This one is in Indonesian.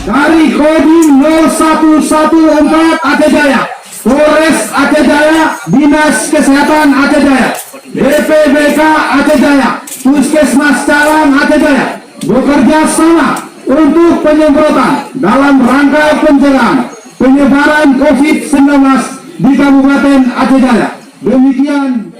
dari Kodim 0114 Aceh Jaya, Polres Aceh Jaya, Dinas Kesehatan Aceh Jaya, BPBK Aceh Jaya, Puskesmas Calang Aceh Jaya bekerja sama untuk penyemprotan dalam rangka pencegahan penyebaran Covid-19 di Kabupaten Aceh Jaya. Demikian.